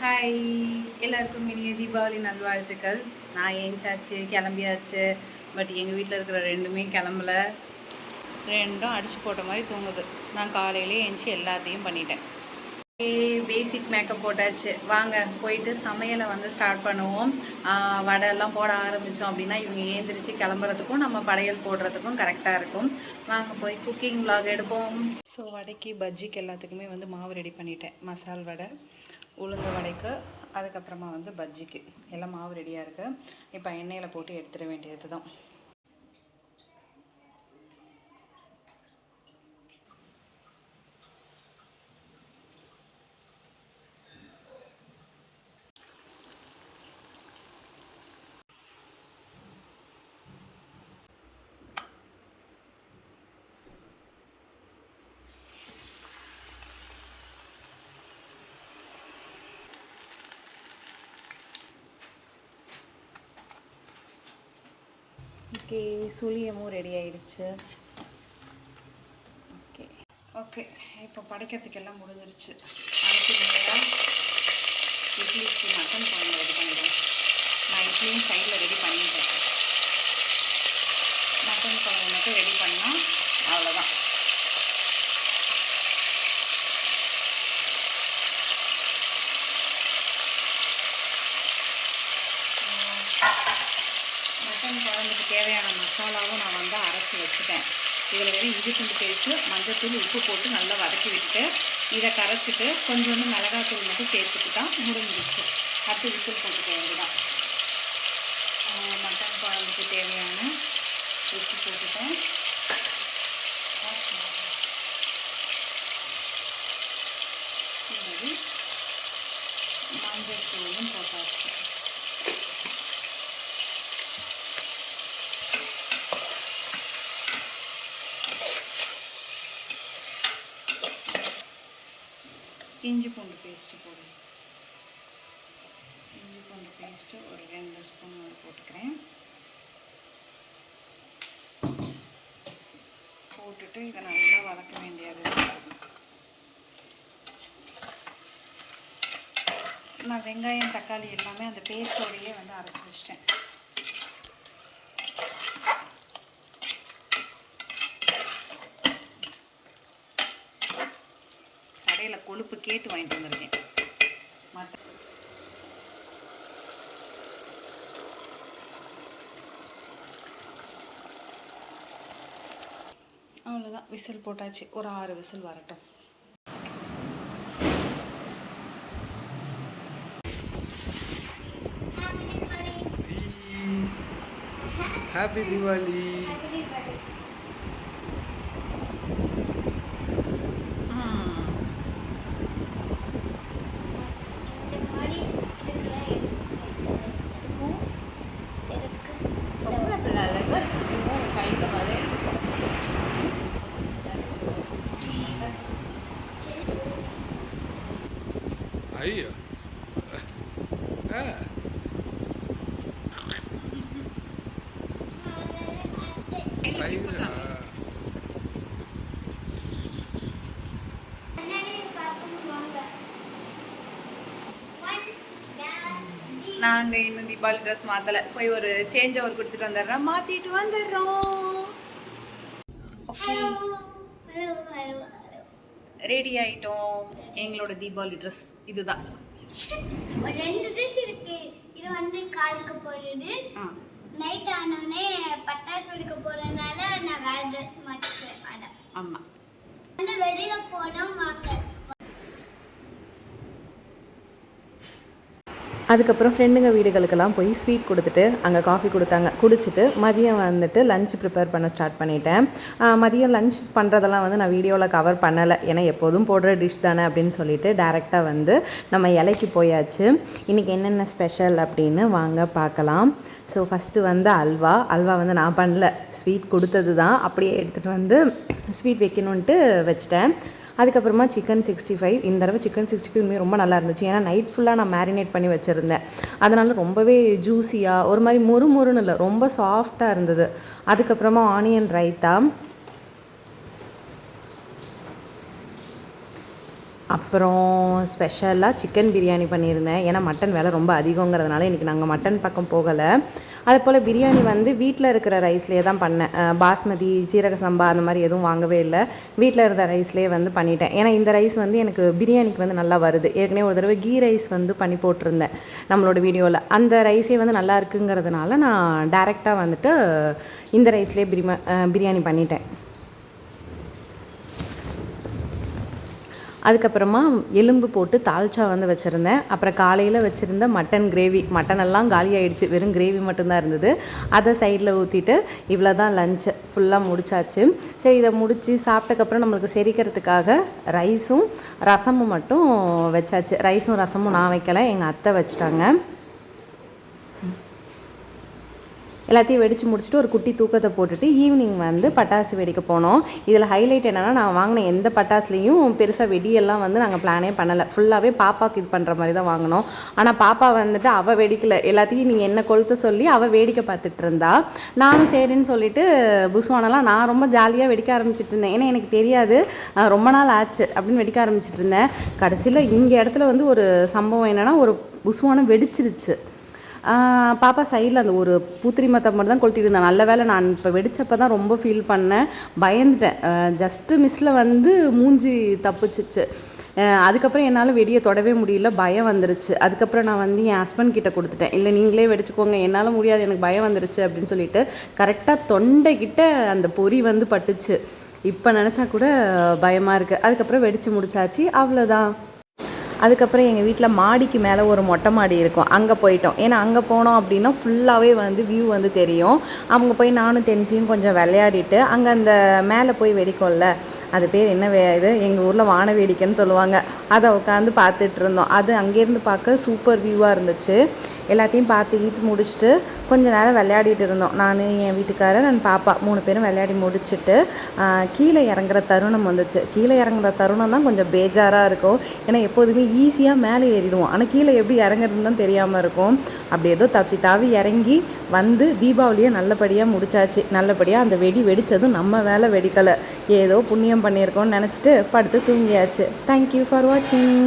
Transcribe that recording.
Hi, எல்லாருக்கும் இனிய தீபாவளி நல்வாழ்த்துக்கள். நான் ஏஞ்சாச்சு, கிளம்பியாச்சு. பட் எங்கள் வீட்டில் இருக்கிற ரெண்டுமே கிளம்பல. ரெண்டும் அடித்து போட்ட மாதிரி தூங்குது. நான் காலையிலே ஏஞ்சி எல்லாத்தையும் பண்ணிட்டேன். பேசிக் மேக்கப் போட்டாச்சு. வாங்க போயிட்டு சமையலை வந்து ஸ்டார்ட் பண்ணுவோம். வடையெல்லாம் போட ஆரம்பித்தோம் அப்படின்னா இவங்க ஏந்திரிச்சு கிளம்புறதுக்கும் நம்ம படையல் போடுறதுக்கும் கரெக்டாக இருக்கும். வாங்க போய் குக்கிங் விலாக் எடுப்போம். ஸோ வடைக்கு பஜ்ஜிக்கு எல்லாத்துக்குமே வந்து மாவு ரெடி பண்ணிட்டேன். மசால் வடை, உளுந்த வடைக்கு, அதுக்கப்புறமா வந்து பஜ்ஜிக்கு எல்லாம் மாவு ரெடியாக இருக்குது. இப்போ எண்ணெயில் போட்டு எடுத்துட வேண்டியது தான். ஓகே, சுழியமும் ரெடி ஆயிடுச்சு. ஓகே இப்போ படைக்கிறதுக்கு எல்லாம் முடிஞ்சிருச்சு. அடுத்து நேராக இட்லிக்கு மட்டன் குழம்பு ரெடி பண்ணிடுவோம். நான் இட்லியும் சைடில் ரெடி பண்ணிட்டேன். மட்டன் குழம்பு மட்டும் ரெடி பண்ணால் அவ்வளோதான். மட்டன் குழம்புக்கு தேவையான மசாலாவும் நான் வந்து அரைச்சி வச்சுட்டேன். இதில் வெறும் இஞ்சி பூண்டு பேஸ்ட்டு, மஞ்சத்தூள், உப்பு போட்டு நல்லா வதக்கி விட்டுட்டு இதை கரைச்சிட்டு கொஞ்சோண்டு மிளகாத்தூள் மட்டும் சேர்த்துக்கிட்டா முடிஞ்சிடுச்சு. அடுத்து விசில் போட்டுக்க வேண்டியதான். மட்டன் குழம்புக்கு தேவையான உப்பு போட்டுட்டேன். மஞ்சத்தூளும் போட்டாச்சு. இஞ்சி பூண்டு பேஸ்ட்டு போடுறேன். இஞ்சி பூண்டு பேஸ்ட்டு ஒரு 2 ஸ்பூன் போட்டுக்கிறேன். போட்டுட்டு இதை நல்லா வதக்க வேண்டியது. நான் வெங்காயம் தக்காளி எல்லாமே அந்த பேஸ்ட்டோடையே வந்து அரைச்சி வச்சிட்டேன். கடையில் கொழுப்பு கேட்டு வாங்கிட்டு வந்திருக்கேன். அவ்வளோதான், விசில் போட்டாச்சு. ஒரு 6 விசில் வரட்டும். ஹாப்பி தீபாவளி. ஐயோ நாங்கள் இன்னும் தீபாவளி ட்ரெஸ் மாற்றலை. போய் ஒரு சேஞ்ச் ஓவர் கொடுத்துட்டு வந்துடுறோம். மாற்றிட்டு வந்துடுறோம். ஓகே, ரெடி ஆகிட்டோம். எங்களோட தீபாவளி ட்ரெஸ் இதுதான். 2 ட்ரெஸ் இருக்கு. இது வந்து காலுக்கு போடுறது. நைட் ஆனோடனே பட்டாசு வெடிக்க போறதுனால நான் வேற ட்ரெஸ் மாட்டிக்கிறேன். ஆமாம், அந்த வெளியில போடும் வாங்க. அதுக்கப்புறம் ஃப்ரெண்டுங்க வீடுகளுக்கெல்லாம் போய் ஸ்வீட் கொடுத்துட்டு அங்கே காஃபி கொடுத்தாங்க. குடிச்சிட்டு மதியம் வந்துட்டு லஞ்ச் ப்ரிப்பேர் பண்ண ஸ்டார்ட் பண்ணிட்டேன். மதியம் லஞ்ச் பண்ணுறதெல்லாம் வந்து நான் வீடியோவில் கவர் பண்ணலை. ஏன்னா எப்போதும் போடுற டிஷ் தானே அப்படின்னு சொல்லிட்டு டேரெக்டாக வந்து நம்ம இலைக்கு போயாச்சு. இன்றைக்கி என்னென்ன ஸ்பெஷல் அப்படின்னு வாங்க பார்க்கலாம். ஸோ ஃபஸ்ட்டு வந்து அல்வா வந்து நான் பண்ணல, ஸ்வீட் கொடுத்தது தான். அப்படியே எடுத்துகிட்டு வந்து ஸ்வீட் வைக்கணுன்ட்டு வச்சிட்டேன். அதுக்கப்புறமா சிக்கன் 65. இந்த தடவை சிக்கன் 65 ரொம்ப நல்லா இருந்துச்சு. ஏன்னா நைட் ஃபுல்லாக நான் மேரினேட் பண்ணி வச்சுருந்தேன். அதனால் ரொம்பவே ஜூஸியாக ஒரு மாதிரி முறுமுறுன்னு இல்லை, ரொம்ப சாஃப்டாக இருந்தது. அதுக்கப்புறமா ஆனியன் ரைத்தா, அப்புறம் ஸ்பெஷலாக சிக்கன் பிரியாணி பண்ணியிருந்தேன். ஏன்னா மட்டன் விலை ரொம்ப அதிகங்கிறதுனால இன்றைக்கி நாங்கள் மட்டன் பக்கம் போகலை. அது போல் பிரியாணி வந்து வீட்டில் இருக்கிற ரைஸ்லேயே தான் பண்ணேன். பாஸ்மதி, சீரக சம்பா அந்த மாதிரி எதுவும் வாங்கவே இல்லை. வீட்டில் இருந்த ரைஸ்லேயே வந்து பண்ணிட்டேன். ஏன்னா இந்த ரைஸ் வந்து எனக்கு பிரியாணிக்கு வந்து நல்லா வருது. ஏற்கனவே ஒரு தடவை கீ ரைஸ் வந்து பண்ணி போட்டிருந்தேன் நம்மளோட வீடியோவில். அந்த ரைஸே வந்து நல்லா இருக்குங்கிறதுனால நான் டேரெக்டாக வந்துட்டு இந்த ரைஸ்லேயே பிரியாணி பண்ணிட்டேன். அதுக்கப்புறமா எலும்பு போட்டு தால்ச்சா வந்து வச்சுருந்தேன். அப்புறம் காலையில் வச்சுருந்த மட்டன் கிரேவி, மட்டனெல்லாம் காலி ஆகிடுச்சு, வெறும் கிரேவி மட்டும்தான் இருந்தது. அதை சைடில் ஊற்றிட்டு இவ்வளோ தான் லஞ்சு ஃபுல்லாக முடிச்சாச்சு. சரி, இதை முடித்து சாப்பிட்டக்கப்புறம் நம்மளுக்கு செரிக்கிறதுக்காக ரைஸும் ரசமும் மட்டும் வச்சாச்சு. ரைஸும் ரசமும் நான் வைக்கலை, எங்கள் அத்தை வச்சுட்டாங்க. எல்லாத்தையும் வெடித்து முடிச்சுட்டு ஒரு குட்டி தூக்கத்தை போட்டுட்டு ஈவினிங் வந்து பட்டாசு வெடிக்க போனோம். இதில் ஹைலைட் என்னென்னா, நான் வாங்கின எந்த பட்டாசுலேயும் பெருசாக வெடியெல்லாம் வந்து நாங்கள் பிளானே பண்ணலை. ஃபுல்லாகவே பாப்பாவுக்கு இது பண்ணுற மாதிரி தான் வாங்கினோம். ஆனால் பாப்பா வந்துட்டு அவள் வெடிக்கலை. எல்லாத்தையும் நீங்கள் என்ன கொளுத்த சொல்லி அவள் வேடிக்கை பார்த்துட்டு இருந்தா. நானும் சரின்னு சொல்லிட்டு புஸ்வானெல்லாம் நான் ரொம்ப ஜாலியாக வெடிக்க ஆரம்பிச்சிட்டு இருந்தேன். ஏன்னா எனக்கு தெரியாது, ரொம்ப நாள் ஆச்சு அப்படின்னு வெடிக்க ஆரம்பிச்சிட்டு இருந்தேன். கடைசியில் இங்கே இடத்துல வந்து ஒரு சம்பவம் என்னென்னா, ஒரு புஸ்வானம் வெடிச்சிருச்சு. பாப்பா சைடில் அந்த ஒரு பூத்திரி மத்தை மட்டும் தான் கொளுத்திட்டு இருந்தேன். நல்ல வேலை நான் இப்போ வெடிச்சப்போ தான் ரொம்ப ஃபீல் பண்ணேன், பயந்துட்டேன். ஜஸ்ட்டு மிஸ்ஸில் வந்து மூஞ்சி தப்பிச்சிச்சு. அதுக்கப்புறம் என்னால் வெடியை தொடவே முடியல, பயம் வந்துருச்சு. அதுக்கப்புறம் நான் வந்து என் ஹஸ்பண்ட் கிட்ட கொடுத்துட்டேன். இல்லை நீங்களே வெடிச்சுக்கோங்க, என்னால் முடியாது, எனக்கு பயம் வந்துருச்சு அப்படின்னு சொல்லிட்டு கரெக்டாக தொண்டைக்கிட்ட அந்த பொறி வந்து பட்டுச்சு. இப்போ நினச்சா கூட பயமாக இருக்குது. அதுக்கப்புறம் வெடித்து முடிச்சாச்சு, அவ்வளோதான். அதுக்கப்புறம் எங்கள் வீட்டில் மாடிக்கு மேலே ஒரு மொட்டை மாடி இருக்கும், அங்கே போயிட்டோம். ஏன்னா அங்கே போனோம் அப்படின்னா ஃபுல்லாகவே வந்து வியூ வந்து தெரியும். அவங்க போய் நானும் தென்சியும் கொஞ்சம் விளையாடிட்டு அங்கே அந்த மேலே போய் வெடிக்கும்ல, அது பேர் என்ன இது எங்கள் ஊரில் வான வேடிக்கைன்னு சொல்லுவாங்க, அதை உட்காந்து பார்த்துட்டு இருந்தோம். அது அங்கேருந்து பார்க்க சூப்பர் வியூவாக இருந்துச்சு. எல்லாத்தையும் பார்த்து முடிச்சுட்டு கொஞ்ச நேரம் விளையாடிட்டு இருந்தோம். நான், என் வீட்டுக்காரர், நான் பாப்பா 3 பேரும் விளையாடி முடிச்சுட்டு கீழே இறங்குற தருணம் வந்துச்சு. கீழே இறங்குற தருணம் தான் கொஞ்சம் பேஜாராக இருக்கும். ஏன்னா எப்போதுமே ஈஸியாக மேலே ஏறிடுவோம், ஆனால் கீழே எப்படி இறங்குறதுன்னு தான் தெரியாமல் இருக்கும். அப்படி ஏதோ தப்பி தாவி இறங்கி வந்து தீபாவளியை நல்லபடியாக முடிச்சாச்சு. நல்லபடியாக அந்த வெடி வெடித்ததும் நம்ம வேலை வெடிக்கலை, ஏதோ புண்ணியம் பண்ணியிருக்கோம்னு நினச்சிட்டு படுத்து தூங்கியாச்சு. தேங்க்யூ ஃபார் வாட்சிங்.